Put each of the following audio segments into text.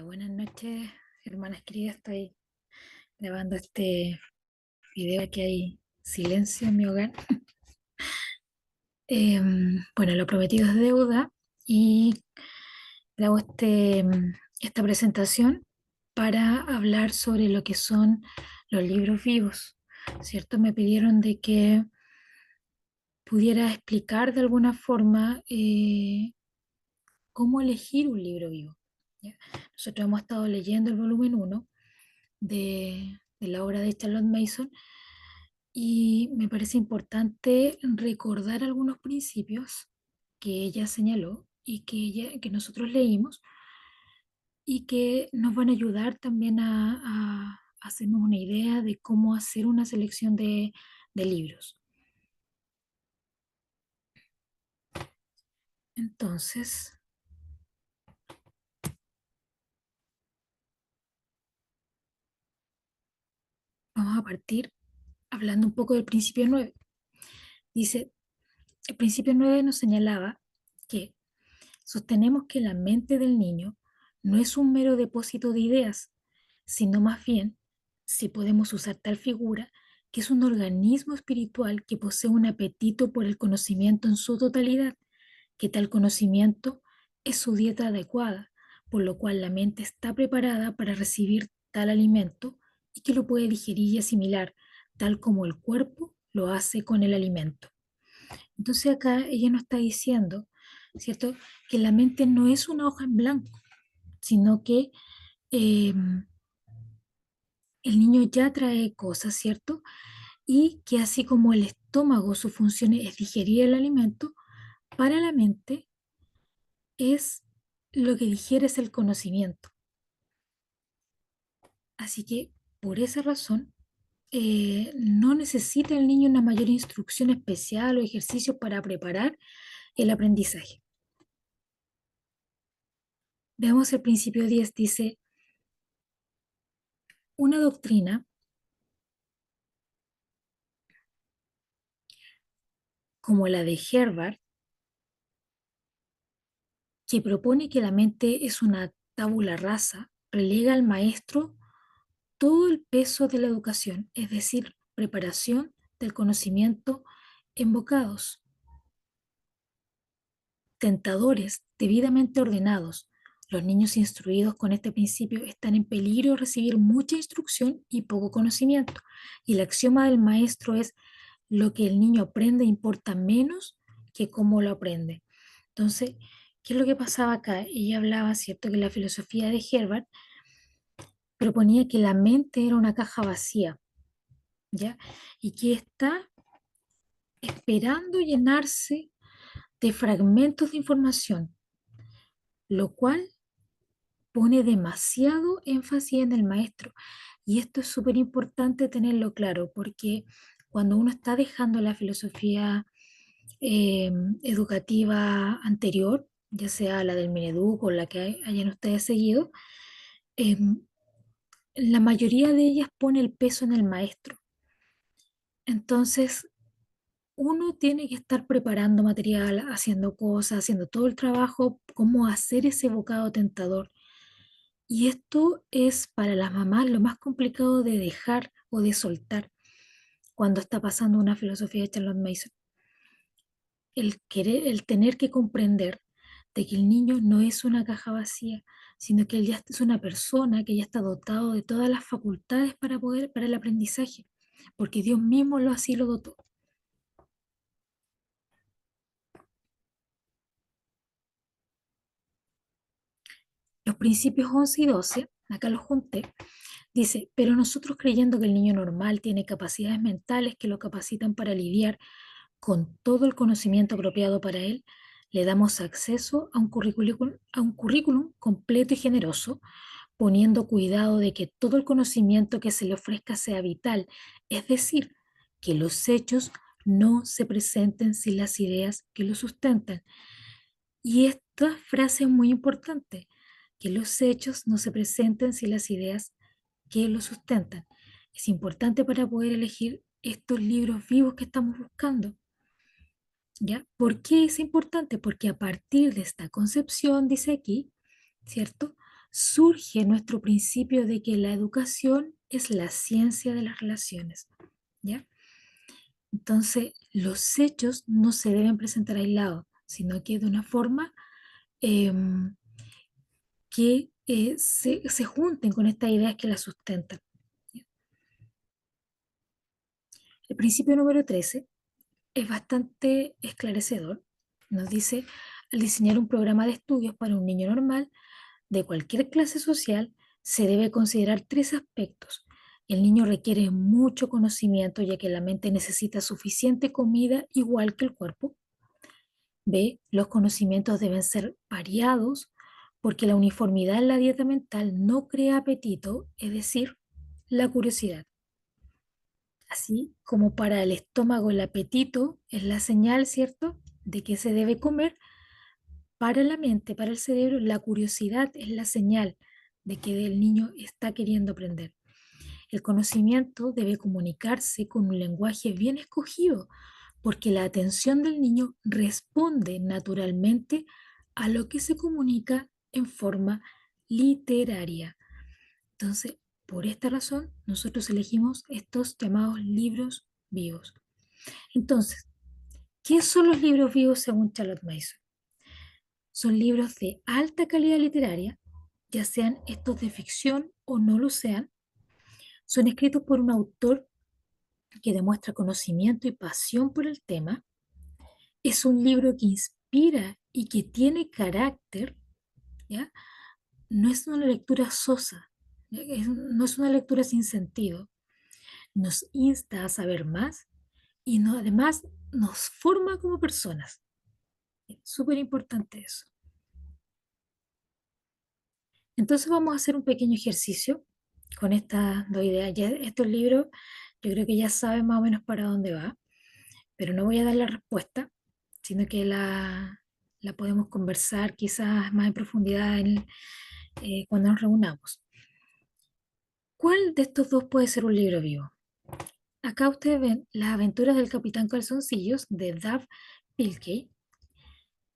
Buenas noches, hermanas queridas. Estoy grabando este video que hay silencio en mi hogar. Bueno, lo prometido es deuda y grabo esta presentación para hablar sobre lo que son los libros vivos, ¿cierto? Me pidieron de que pudiera explicar de alguna forma cómo elegir un libro vivo. ¿Ya? Nosotros hemos estado leyendo el volumen uno de la obra de Charlotte Mason. Y me parece importante recordar algunos principios que ella señaló y que nosotros leímos y que nos van a ayudar también a hacernos una idea de cómo hacer una selección de libros. Entonces, vamos a partir hablando un poco del principio 9. Dice, el principio 9 nos señalaba que sostenemos que la mente del niño no es un mero depósito de ideas, sino más bien, si podemos usar tal figura, que es un organismo espiritual que posee un apetito por el conocimiento en su totalidad, que tal conocimiento es su dieta adecuada, por lo cual la mente está preparada para recibir tal alimento y que lo puede digerir y asimilar, tal como el cuerpo lo hace con el alimento. Entonces acá ella nos está diciendo, ¿cierto?, que la mente no es una hoja en blanco, sino que eh, el niño ya trae cosas, ¿cierto? Y que así como el estómago, su función es digerir el alimento, para la mente es lo que digiere es el conocimiento. Así que por esa razón, no necesita el niño una mayor instrucción especial o ejercicios para preparar el aprendizaje. Veamos el principio 10, dice, una doctrina como la de Herbert, que propone que la mente es una tabula rasa, relega al maestro todo el peso de la educación, es decir, preparación del conocimiento en bocados, tentadores, debidamente ordenados. Los niños instruidos con este principio están en peligro de recibir mucha instrucción y poco conocimiento. Y el axioma del maestro es: lo que el niño aprende importa menos que cómo lo aprende. Entonces, ¿qué es lo que pasaba acá? Ella hablaba, ¿cierto?, que la filosofía de Herbert proponía que la mente era una caja vacía, ¿ya? Y que está esperando llenarse de fragmentos de información, lo cual pone demasiado énfasis en el maestro. Y esto es súper importante tenerlo claro, porque cuando uno está dejando la filosofía eh, educativa anterior, ya sea la del Mineduc o la que hayan ustedes seguido, eh, la mayoría de ellas pone el peso en el maestro. Entonces, uno tiene que estar preparando material, haciendo cosas, haciendo todo el trabajo, cómo hacer ese bocado tentador. Y esto es para las mamás lo más complicado de dejar o de soltar cuando está pasando una filosofía de Charlotte Mason. El querer, el tener que comprender de que el niño no es una caja vacía, sino que él ya es una persona que ya está dotado de todas las facultades para el aprendizaje, porque Dios mismo así lo dotó. Los principios 11 y 12, acá los junté, dice: pero nosotros, creyendo que el niño normal tiene capacidades mentales que lo capacitan para lidiar con todo el conocimiento apropiado para él, le damos acceso a un currículum completo y generoso, poniendo cuidado de que todo el conocimiento que se le ofrezca sea vital, es decir, que los hechos no se presenten sin las ideas que lo sustentan. Y esta frase es muy importante: que los hechos no se presenten sin las ideas que lo sustentan. Es importante para poder elegir estos libros vivos que estamos buscando. ¿Ya? ¿Por qué es importante? Porque a partir de esta concepción, dice aquí, ¿cierto?, surge nuestro principio de que la educación es la ciencia de las relaciones, ¿ya? Entonces, los hechos no se deben presentar aislados, sino que de una forma em, que se junten con estas ideas que las sustentan. El principio número 13 es bastante esclarecedor. Nos dice, al diseñar un programa de estudios para un niño normal de cualquier clase social, se debe considerar tres aspectos. El niño requiere mucho conocimiento, ya que la mente necesita suficiente comida igual que el cuerpo. B, los conocimientos deben ser variados, porque la uniformidad en la dieta mental no crea apetito, es decir, la curiosidad. Así como para el estómago el apetito es la señal, ¿cierto?, de que se debe comer, para la mente, para el cerebro, la curiosidad es la señal de que el niño está queriendo aprender. El conocimiento debe comunicarse con un lenguaje bien escogido, porque la atención del niño responde naturalmente a lo que se comunica en forma literaria. Entonces, por esta razón, nosotros elegimos estos llamados libros vivos. Entonces, ¿qué son los libros vivos según Charlotte Mason? Son libros de alta calidad literaria, ya sean estos de ficción o no lo sean. Son escritos por un autor que demuestra conocimiento y pasión por el tema. Es un libro que inspira y que tiene carácter, ¿ya? No es una lectura sosa, no es una lectura sin sentido. Nos insta a saber más y no, además nos forma como personas. Es súper importante eso. Entonces vamos a hacer un pequeño ejercicio con estas dos ideas. Ya estos libros, yo creo que ya saben más o menos para dónde va, pero no voy a dar la respuesta, sino que la podemos conversar quizás más en profundidad cuando nos reunamos. ¿Cuál de estos dos puede ser un libro vivo? Acá ustedes ven Las aventuras del Capitán Calzoncillos de Dav Pilkey.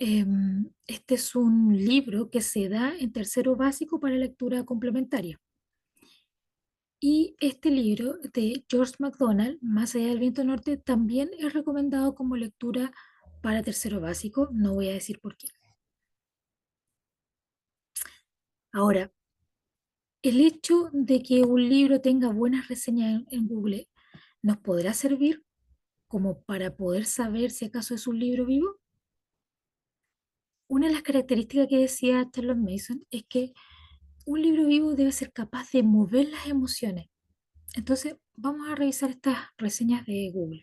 Este es un libro que se da en tercero básico para lectura complementaria. Y este libro de George MacDonald, Más allá del viento norte, también es recomendado como lectura para tercero básico. No voy a decir por qué. Ahora, el hecho de que un libro tenga buenas reseñas en Google nos podrá servir como para poder saber si acaso es un libro vivo. Una de las características que decía Charlotte Mason es que un libro vivo debe ser capaz de mover las emociones. Entonces, vamos a revisar estas reseñas de Google.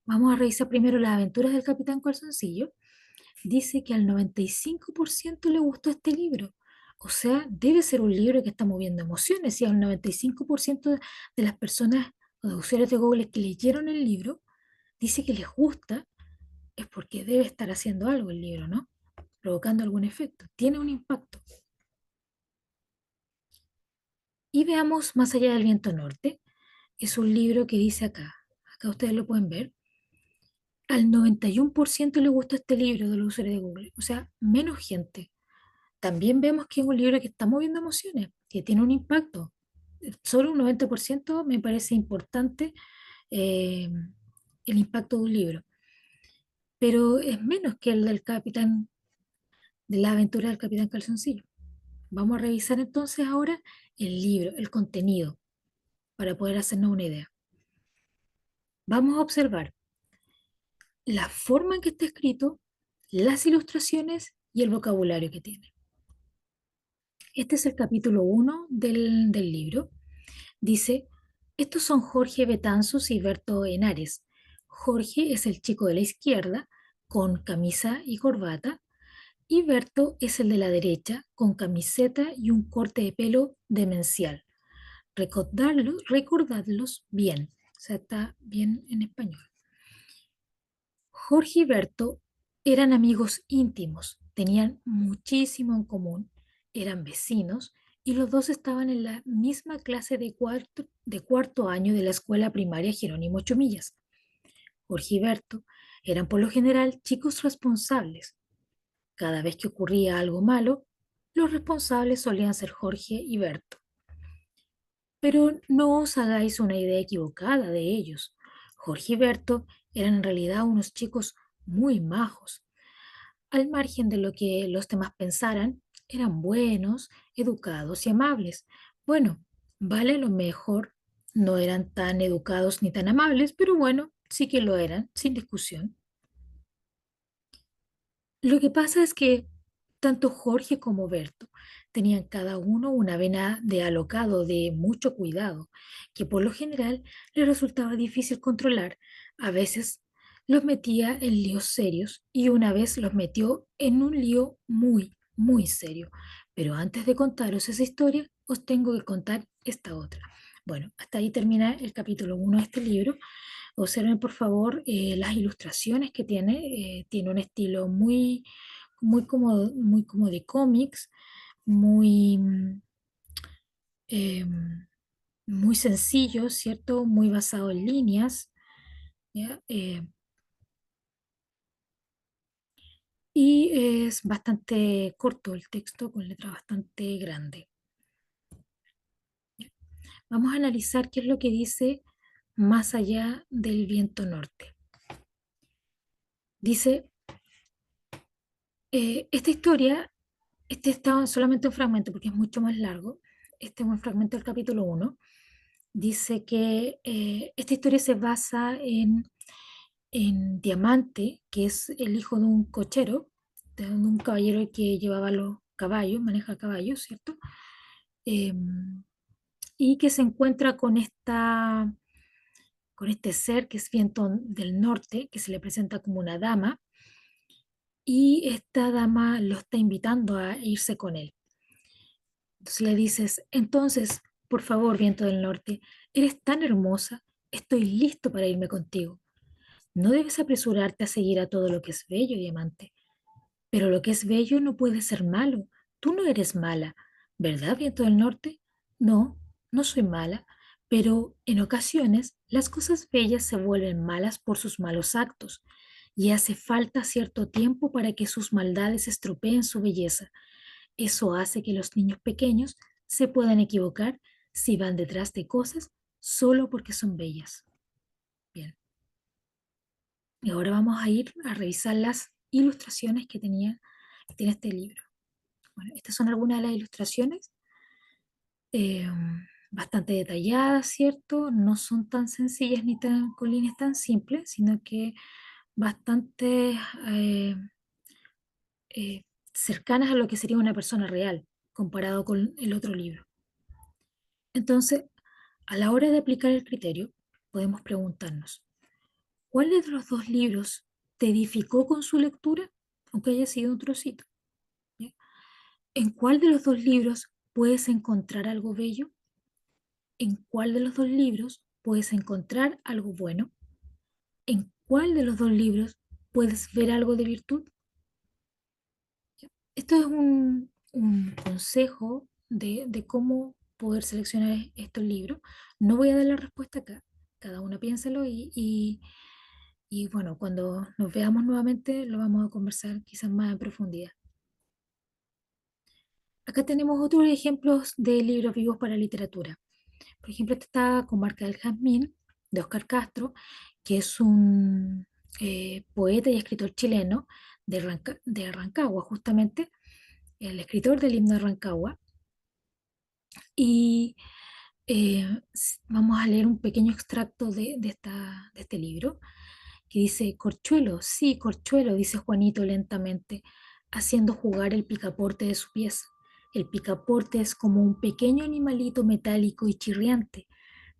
Vamos a revisar primero Las aventuras del Capitán Calzoncillo. Dice que al 95% le gustó este libro. O sea, debe ser un libro que está moviendo emociones. Si al 95% de las personas o de usuarios de Google que leyeron el libro dice que les gusta, es porque debe estar haciendo algo el libro, ¿no? Provocando algún efecto. Tiene un impacto. Y veamos Más allá del viento norte. Es un libro que dice acá ustedes lo pueden ver, al 91% le gustó este libro de los usuarios de Google, o sea, menos gente. También vemos que es un libro que está moviendo emociones, que tiene un impacto. Solo un 90% me parece importante eh, el impacto de un libro, pero es menos que el del capitán, de la aventura del Capitán Calzoncillo. Vamos a revisar entonces ahora el libro, el contenido, para poder hacernos una idea. Vamos a observar la forma en que está escrito, las ilustraciones y el vocabulario que tiene. Este es el capítulo 1 del libro. Dice, estos son Jorge Betanzos y Berto Henares. Jorge es el chico de la izquierda, con camisa y corbata, y Berto es el de la derecha, con camiseta y un corte de pelo demencial. Recordadlos bien, o sea, está bien en español. Jorge y Berto eran amigos íntimos, tenían muchísimo en común, eran vecinos y los dos estaban en la misma clase de cuarto año de la escuela primaria Jerónimo Chumillas. Jorge y Berto eran por lo general chicos responsables. Cada vez que ocurría algo malo, Los responsables solían ser Jorge y Berto, pero no os hagáis una idea equivocada de ellos. Jorge y Berto eran en realidad unos chicos muy majos. Al margen de lo que los demás pensaran, eran buenos, educados y amables. Bueno, vale lo mejor, no eran tan educados ni tan amables, pero bueno, sí que lo eran, sin discusión. Lo que pasa es que tanto Jorge como Berto tenían cada uno una vena de alocado de mucho cuidado, que por lo general les resultaba difícil controlar. A veces los metía en líos serios y una vez los metió en un lío muy, muy serio. Pero antes de contaros esa historia, os tengo que contar esta otra. Bueno, hasta ahí termina el capítulo 1 de este libro. Observen por favor las ilustraciones que tiene. Tiene un estilo muy como de cómics, muy, eh, muy sencillo, ¿cierto? Muy basado en líneas, ¿ya? Y es bastante corto el texto con letra bastante grande. Vamos a analizar qué es lo que dice más allá del viento norte. Dice, esta historia. Este está solamente un fragmento porque es mucho más largo. Este es un fragmento del capítulo 1. Dice que esta historia se basa en Diamante, que es el hijo de un cochero, de un caballero que llevaba los caballos, maneja caballos, ¿cierto? Eh, y que se encuentra con este ser que es viento del norte, que se le presenta como una dama, y esta dama lo está invitando a irse con él. Entonces le dices, entonces, por favor, viento del norte, eres tan hermosa, estoy listo para irme contigo. No debes apresurarte a seguir a todo lo que es bello, diamante. Pero lo que es bello no puede ser malo. Tú no eres mala, ¿verdad, viento del norte? No, no soy mala, pero en ocasiones las cosas bellas se vuelven malas por sus malos actos, y hace falta cierto tiempo para que sus maldades estropeen su belleza. Eso hace que los niños pequeños se puedan equivocar si van detrás de cosas solo porque son bellas. Bien, y ahora vamos a ir a revisar las ilustraciones que tiene este libro. Bueno, estas son algunas de las ilustraciones, eh, bastante detalladas, ¿cierto? No son tan sencillas ni tan con líneas tan simples, sino que bastante eh, eh, cercanas a lo que sería una persona real, comparado con el otro libro. Entonces, a la hora de aplicar el criterio, podemos preguntarnos, ¿cuál de los dos libros te edificó con su lectura, aunque haya sido un trocito? ¿Ya? ¿En cuál de los dos libros puedes encontrar algo bello? ¿En cuál de los dos libros puedes encontrar algo bueno? ¿En cuál de los dos libros puedes ver algo de virtud? Esto es un consejo de cómo poder seleccionar estos libros. No voy a dar la respuesta acá, cada uno piénselo y bueno, cuando nos veamos nuevamente lo vamos a conversar quizás más en profundidad. Acá tenemos otros ejemplos de libros vivos para literatura. Por ejemplo, este está Comarca del Jazmín, de Oscar Castro, que es un poeta y escritor chileno de Rancagua, justamente, el escritor del himno de Rancagua. Y vamos a leer un pequeño extracto de este libro, que dice, Corchuelo, sí, Corchuelo, dice Juanito lentamente, haciendo jugar el picaporte de su pieza. El picaporte es como un pequeño animalito metálico y chirriante.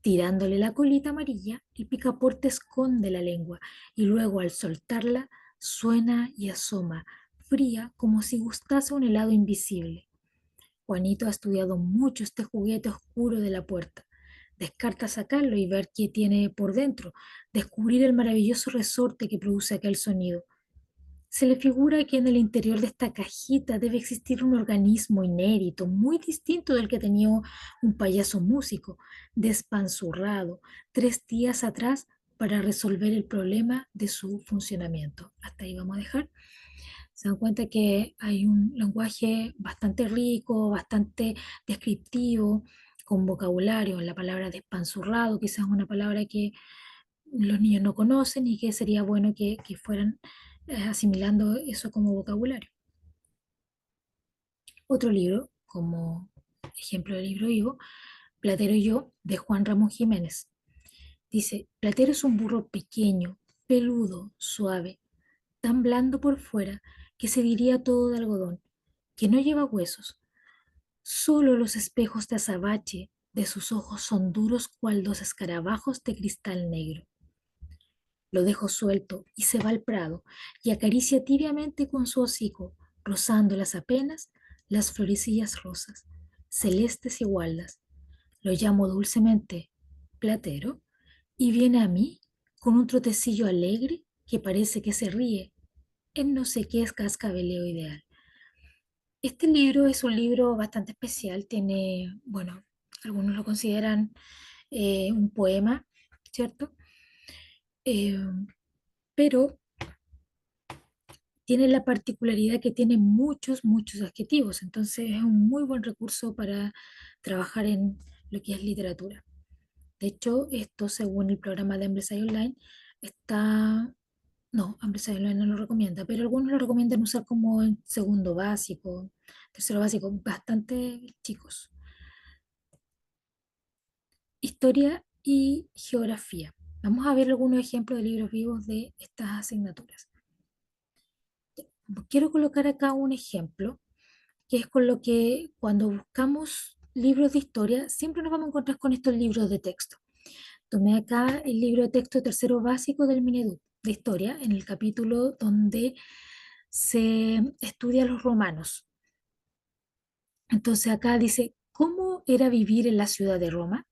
Tirándole la colita amarilla, el picaporte esconde la lengua y luego al soltarla suena y asoma, fría como si gustase un helado invisible. Juanito ha estudiado mucho este juguete oscuro de la puerta. Descarta sacarlo y ver qué tiene por dentro, descubrir el maravilloso resorte que produce aquel sonido. Se le figura que en el interior de esta cajita debe existir un organismo inédito, muy distinto del que tenía un payaso músico, despanzurrado 3 días atrás para resolver el problema de su funcionamiento. Hasta ahí vamos a dejar. Se dan cuenta que hay un lenguaje bastante rico, bastante descriptivo, con vocabulario. La palabra despanzurrado, quizás una palabra que los niños no conocen y que sería bueno que fueran asimilando eso como vocabulario. Otro libro, como ejemplo de libro vivo, Platero y yo, de Juan Ramón Jiménez. Dice, Platero es un burro pequeño, peludo, suave, tan blando por fuera que se diría todo de algodón, que no lleva huesos. Solo los espejos de azabache de sus ojos son duros cual dos escarabajos de cristal negro. Lo dejo suelto y se va al prado y acaricia tibiamente con su hocico, rozándolas apenas las florecillas rosas, celestes y gualdas. Lo llamo dulcemente Platero y viene a mí con un trotecillo alegre que parece que se ríe en no sé qué es cascabeleo ideal. Este libro es un libro bastante especial, tiene, bueno, algunos lo consideran un poema, ¿cierto? Eh, pero tiene la particularidad que tiene muchos, muchos adjetivos, entonces es un muy buen recurso para trabajar en lo que es literatura. De hecho, esto según el programa de Amblesay Online está, no, Amblesay Online no lo recomienda, pero algunos lo recomiendan usar como en segundo básico, tercero básico, bastante chicos. Historia y geografía. Vamos a ver algunos ejemplos de libros vivos de estas asignaturas. Quiero colocar acá un ejemplo que es con lo que cuando buscamos libros de historia siempre nos vamos a encontrar con estos libros de texto. Tomé acá el libro de texto tercero básico del Mineduc de historia en el capítulo donde se estudia a los romanos. Entonces acá dice, ¿cómo era vivir en la ciudad de Roma?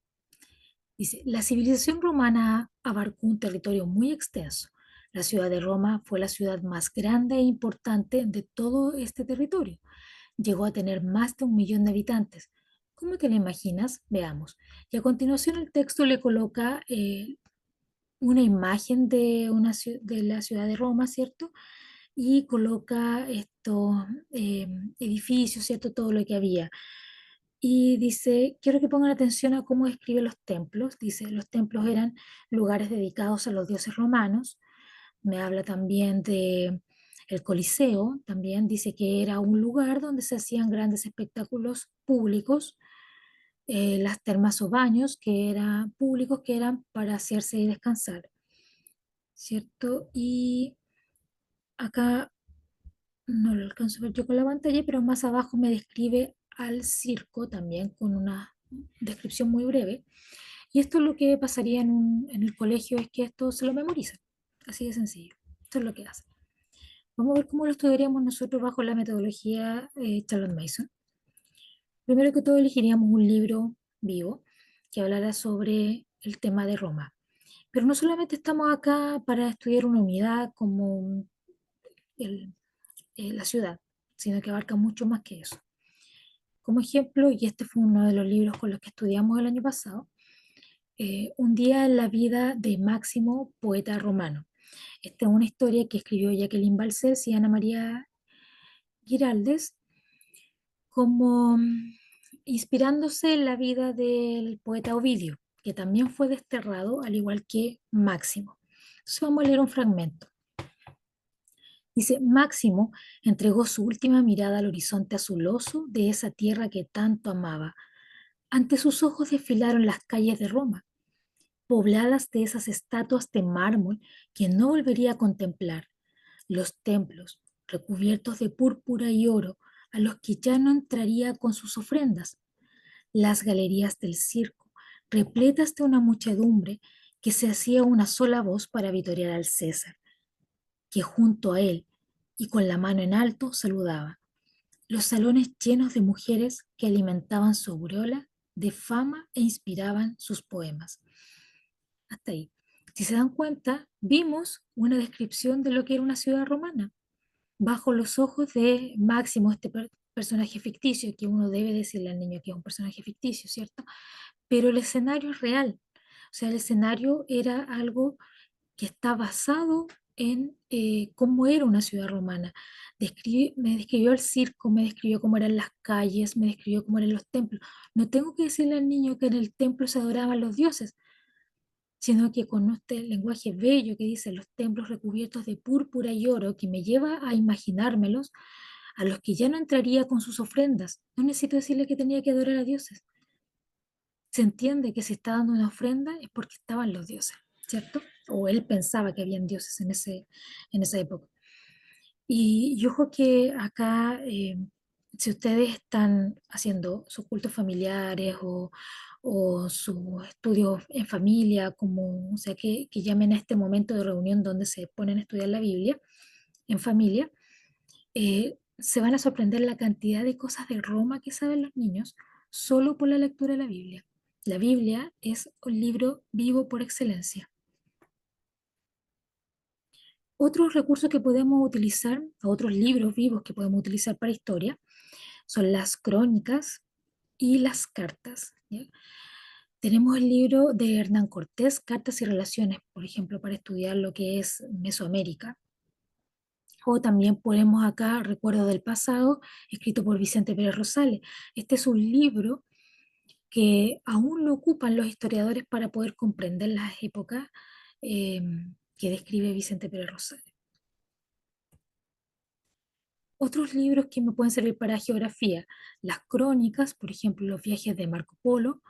Dice, la civilización romana abarcó un territorio muy extenso. La ciudad de Roma fue la ciudad más grande e importante de todo este territorio. Llegó a tener más de 1 millón de habitantes. ¿Cómo te lo imaginas? Veamos. Y a continuación el texto le coloca una imagen de, de la ciudad de Roma, ¿cierto? Y coloca estos edificios, ¿cierto? Todo lo que había. Y dice, quiero que pongan atención a cómo describe los templos. Dice, los templos eran lugares dedicados a los dioses romanos. Me habla también de el Coliseo, también dice que era un lugar donde se hacían grandes espectáculos públicos, las termas o baños que eran públicos, que eran para hacerse y descansar, ¿cierto? Y acá no lo alcanzo a ver yo con la pantalla, pero más abajo me describe al circo también con una descripción muy breve. Y esto es lo que pasaría en el colegio, es que esto se lo memorizan, así de sencillo. Esto es lo que hace. Vamos a ver cómo lo estudiaríamos nosotros bajo la metodología Charlotte Mason. Primero que todo elegiríamos un libro vivo que hablara sobre el tema de Roma. Pero no solamente estamos acá para estudiar una unidad como el, la ciudad, sino que abarca mucho más que eso. Como ejemplo, y este fue uno de los libros con los que estudiamos el año pasado, Un día en la vida de Máximo, poeta romano. Esta es una historia que escribió Jacqueline Balcells y Ana María Giraldes, como inspirándose en la vida del poeta Ovidio, que también fue desterrado, al igual que Máximo. Entonces vamos a leer un fragmento. Dice, Máximo entregó su última mirada al horizonte azuloso de esa tierra que tanto amaba. Ante sus ojos desfilaron las calles de Roma, pobladas de esas estatuas de mármol que no volvería a contemplar, los templos recubiertos de púrpura y oro a los que ya no entraría con sus ofrendas, las galerías del circo repletas de una muchedumbre que se hacía una sola voz para vitorear al César, que junto a él y con la mano en alto saludaba, los salones llenos de mujeres que alimentaban su aureola de fama e inspiraban sus poemas. Hasta ahí. Si se dan cuenta, vimos una descripción de lo que era una ciudad romana, bajo los ojos de Máximo, este personaje ficticio, que uno debe decirle al niño que es un personaje ficticio, ¿cierto? Pero el escenario es real. O sea, el escenario era algo que está basado en cómo era una ciudad romana. Me describió el circo, me describió cómo eran las calles, me describió cómo eran los templos. No tengo que decirle al niño que en el templo se adoraban los dioses, sino que con este lenguaje bello que dice los templos recubiertos de púrpura y oro, que me lleva a imaginármelos, a los que ya no entraría con sus ofrendas. No necesito decirle que tenía que adorar a dioses. Se entiende que si está dando una ofrenda es porque estaban los dioses, ¿cierto? O él pensaba que habían dioses en esa época. Y ojo que acá, si ustedes están haciendo sus cultos familiares o sus estudios en familia, como, o sea, que llamen a este momento de reunión donde se ponen a estudiar la Biblia en familia, se van a sorprender la cantidad de cosas de Roma que saben los niños solo por la lectura de la Biblia. La Biblia es un libro vivo por excelencia. Otros recursos que podemos utilizar, otros libros vivos que podemos utilizar para historia, son las crónicas y las cartas, ¿ya? Tenemos el libro de Hernán Cortés, Cartas y Relaciones, por ejemplo, para estudiar lo que es Mesoamérica. O también ponemos acá Recuerdo del Pasado, escrito por Vicente Pérez Rosales. Este es un libro que aún lo ocupan los historiadores para poder comprender las épocas eh, que describe Vicente Pérez Rosales. Otros libros que me pueden servir para geografía, las crónicas, por ejemplo, los viajes de Marco Polo,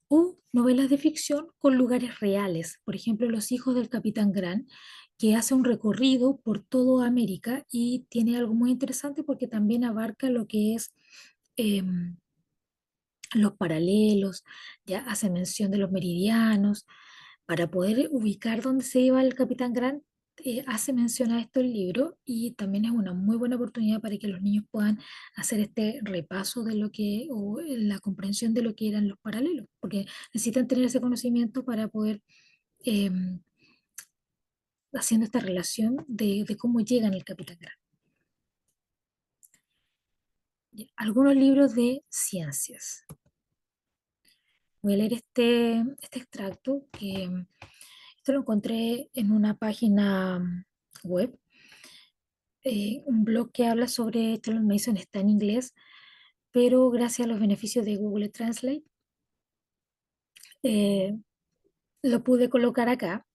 o novelas de ficción con lugares reales, por ejemplo, Los hijos del Capitán Grant, que hace un recorrido por toda América y tiene algo muy interesante porque también abarca lo que es los paralelos, ya hace mención de los meridianos, para poder ubicar dónde se iba el Capitán Grant, hace mención a esto el libro y también es una muy buena oportunidad para que los niños puedan hacer este repaso de lo que, o la comprensión de lo que eran los paralelos, porque necesitan tener ese conocimiento para poder eh, haciendo esta relación de cómo llegan el Capitán Grant. Algunos libros de ciencias. Voy a leer este extracto que esto lo encontré en una página web, un blog que habla sobre Charles Mason, está en inglés, pero gracias a los beneficios de Google Translate eh, lo pude colocar acá.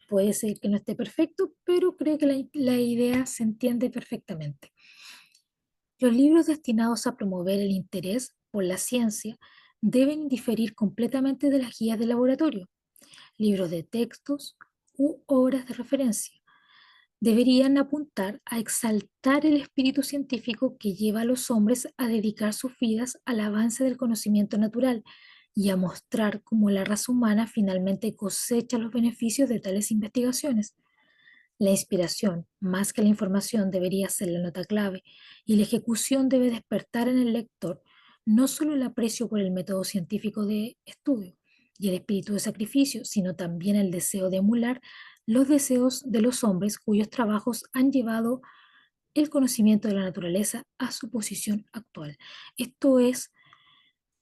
Puede ser que no esté perfecto, pero creo que la idea se entiende perfectamente. Los libros destinados a promover el interés por la ciencia deben diferir completamente de las guías de laboratorio, libros de textos u obras de referencia. Deberían apuntar a exaltar el espíritu científico que lleva a los hombres a dedicar sus vidas al avance del conocimiento natural y a mostrar cómo la raza humana finalmente cosecha los beneficios de tales investigaciones. La inspiración, más que la información, debería ser la nota clave y la ejecución debe despertar en el lector no solo el aprecio por el método científico de estudio y el espíritu de sacrificio, sino también el deseo de emular los deseos de los hombres cuyos trabajos han llevado el conocimiento de la naturaleza a su posición actual. Esto es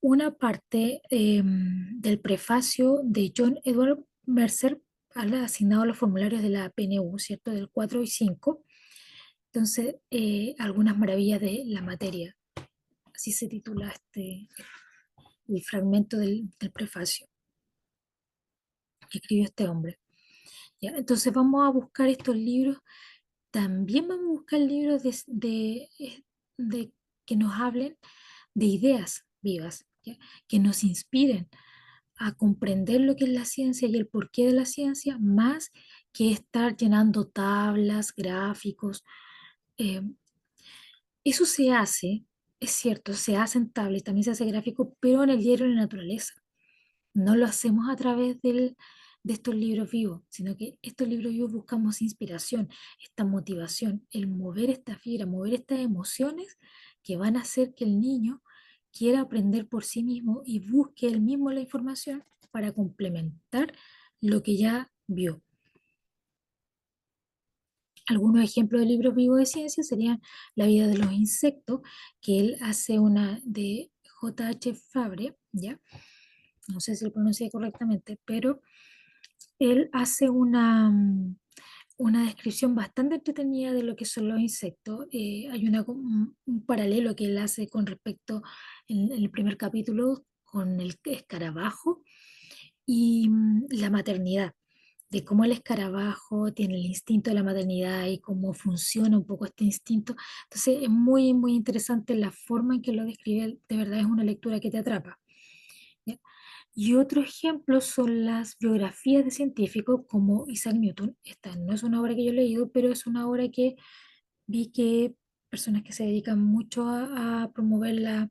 una parte del prefacio de John Edward Mercer asignado a los formularios de la PNU, ¿cierto? Del 4 y 5. Entonces, algunas maravillas de la materia, así se titula el fragmento del prefacio que escribió este hombre. ¿Ya? Entonces vamos a buscar estos libros, también vamos a buscar libros de que nos hablen de ideas vivas, ¿ya? Que nos inspiren a comprender lo que es la ciencia y el porqué de la ciencia, más que estar llenando tablas, gráficos. Eh, Eso se hace, es cierto, se hace en tablas y también se hace gráfico, pero en el diario de la naturaleza. No lo hacemos a través de estos libros vivos, sino que estos libros vivos buscamos inspiración, esta motivación, el mover esta fibra, mover estas emociones que van a hacer que el niño quiera aprender por sí mismo y busque él mismo la información para complementar lo que ya vio. Algunos ejemplos de libros vivos de ciencia serían La vida de los insectos, que él hace una de J.H. Fabre, ¿ya? No sé si lo pronuncié correctamente, pero él hace una descripción bastante entretenida de lo que son los insectos. Hay un paralelo que él hace con respecto en el primer capítulo con el escarabajo y la maternidad, de cómo el escarabajo tiene el instinto de la maternidad y cómo funciona un poco este instinto. Entonces es muy, muy interesante la forma en que lo describe, de verdad es una lectura que te atrapa. ¿Ya? Y otro ejemplo son las biografías de científicos como Isaac Newton. Esta no es una obra que yo he leído, pero es una obra que vi que personas que se dedican mucho a promover la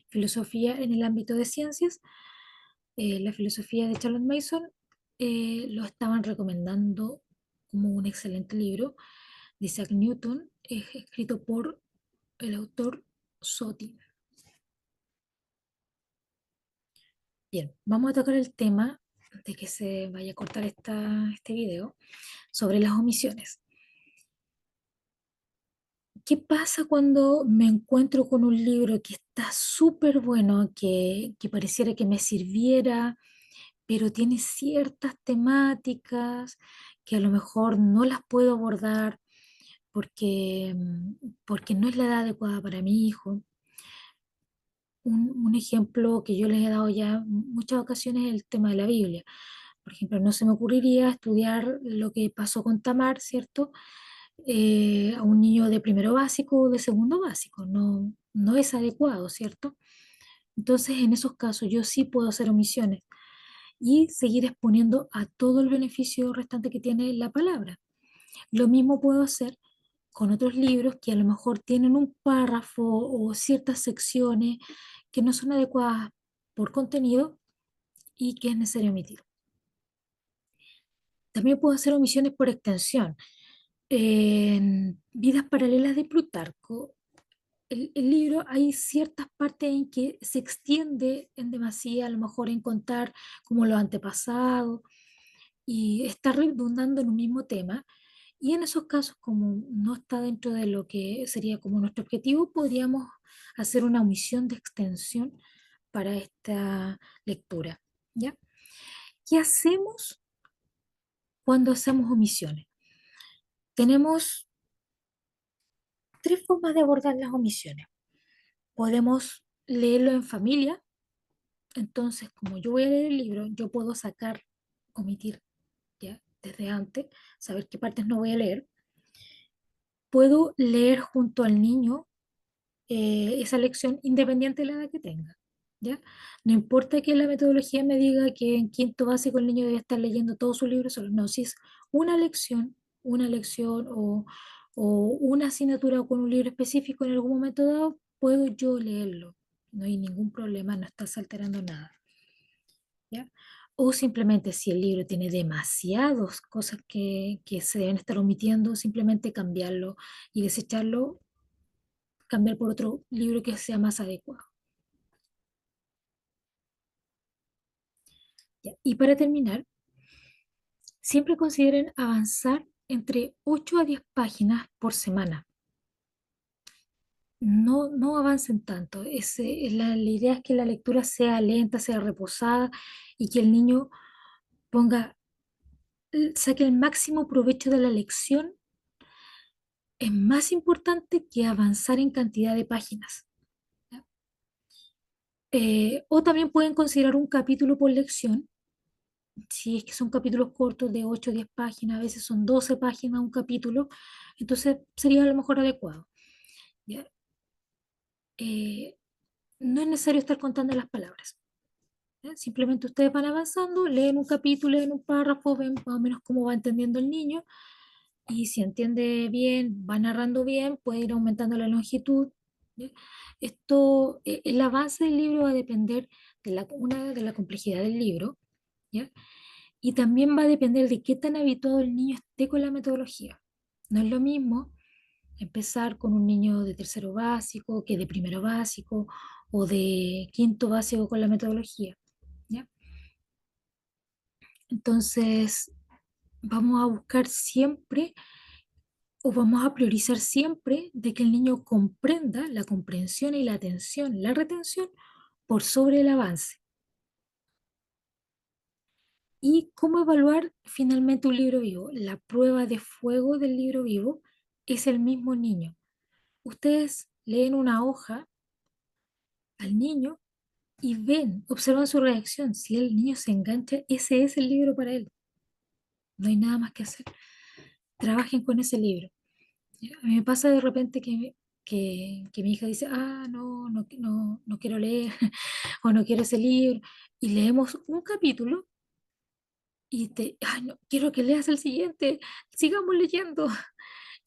filosofía en el ámbito de ciencias, la filosofía de Charlotte Mason, lo estaban recomendando como un excelente libro de Isaac Newton, escrito por el autor Soti. Bien, vamos a tocar el tema de que se vaya a cortar este video sobre las omisiones. ¿Qué pasa cuando me encuentro con un libro que está súper bueno, que pareciera que me sirviera, pero tiene ciertas temáticas que a lo mejor no las puedo abordar porque no es la edad adecuada para mi hijo? Un ejemplo que yo les he dado ya en muchas ocasiones es el tema de la Biblia. Por ejemplo, no se me ocurriría estudiar lo que pasó con Tamar, ¿cierto? A un niño de primero básico o de segundo básico. No, no es adecuado, ¿cierto? Entonces, en esos casos, yo sí puedo hacer omisiones y seguir exponiendo a todo el beneficio restante que tiene la palabra. Lo mismo puedo hacer con otros libros que a lo mejor tienen un párrafo o ciertas secciones que no son adecuadas por contenido y que es necesario omitir. También puedo hacer omisiones por extensión. En Vidas Paralelas de Plutarco, el libro hay ciertas partes en que se extiende en demasía, a lo mejor en contar como los antepasados y está redundando en un mismo tema. Y en esos casos, como no está dentro de lo que sería como nuestro objetivo, podríamos hacer una omisión de extensión para esta lectura. ¿Ya? ¿Qué hacemos cuando hacemos omisiones? Tenemos tres formas de abordar las omisiones. Podemos leerlo en familia, entonces como yo voy a leer el libro, yo puedo sacar, omitir ya desde antes, saber qué partes no voy a leer. Puedo leer junto al niño esa lección independiente de la edad que tenga. ¿Ya? No importa que la metodología me diga que en quinto básico el niño debe estar leyendo todo su libro solo. No, si es una lección o una asignatura con un libro específico en algún momento dado, puedo yo leerlo. No hay ningún problema, no estás alterando nada. ¿Ya? O simplemente si el libro tiene demasiadas cosas que se deben estar omitiendo, simplemente cambiarlo y desecharlo, cambiar por otro libro que sea más adecuado. ¿Ya? Y para terminar, siempre consideren avanzar entre 8 a 10 páginas por semana. No, no avancen tanto. La idea es que la lectura sea lenta, sea reposada y que el niño ponga, saque el máximo provecho de la lección. Es más importante que avanzar en cantidad de páginas. ¿Ya? O también pueden considerar un capítulo por lección. Si es que son capítulos cortos de 8 o 10 páginas, a veces son 12 páginas un capítulo, entonces sería a lo mejor adecuado. ¿Ya? Eh, no es necesario estar contando las palabras. ¿Ya? Simplemente ustedes van avanzando, leen un capítulo, leen un párrafo, ven más o menos cómo va entendiendo el niño y si entiende bien, va narrando bien, puede ir aumentando la longitud. ¿Ya? El avance del libro va a depender de la complejidad del libro, ¿ya? Y también va a depender de qué tan habituado el niño esté con la metodología. No es lo mismo empezar con un niño de tercero básico que de primero básico o de quinto básico con la metodología. ¿Ya? Entonces, vamos a buscar siempre o vamos a priorizar siempre de que el niño comprenda la comprensión y la atención, la retención por sobre el avance. ¿Y cómo evaluar finalmente un libro vivo? La prueba de fuego del libro vivo es el mismo niño. Ustedes leen una hoja al niño y ven, observan su reacción. Si el niño se engancha, ese es el libro para él. No hay nada más que hacer. Trabajen con ese libro. A mí me pasa de repente que mi hija dice, no, no quiero leer o no quiero ese libro. Y leemos un capítulo y no, quiero que leas el siguiente, sigamos leyendo.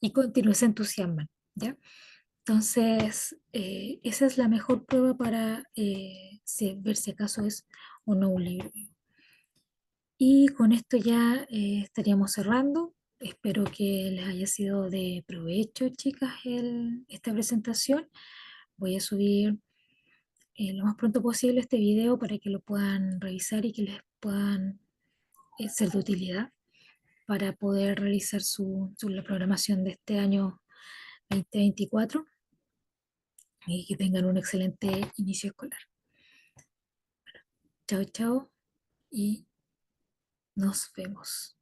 Y continúe, se entusiasman, ¿ya? Entonces, esa es la mejor prueba para ver si acaso es o no un libro. Y con esto ya estaríamos cerrando. Espero que les haya sido de provecho, chicas, esta presentación. Voy a subir lo más pronto posible este video para que lo puedan revisar y que les puedan ser de utilidad para poder realizar la programación de este año 2024 y que tengan un excelente inicio escolar. Chao, chao y nos vemos.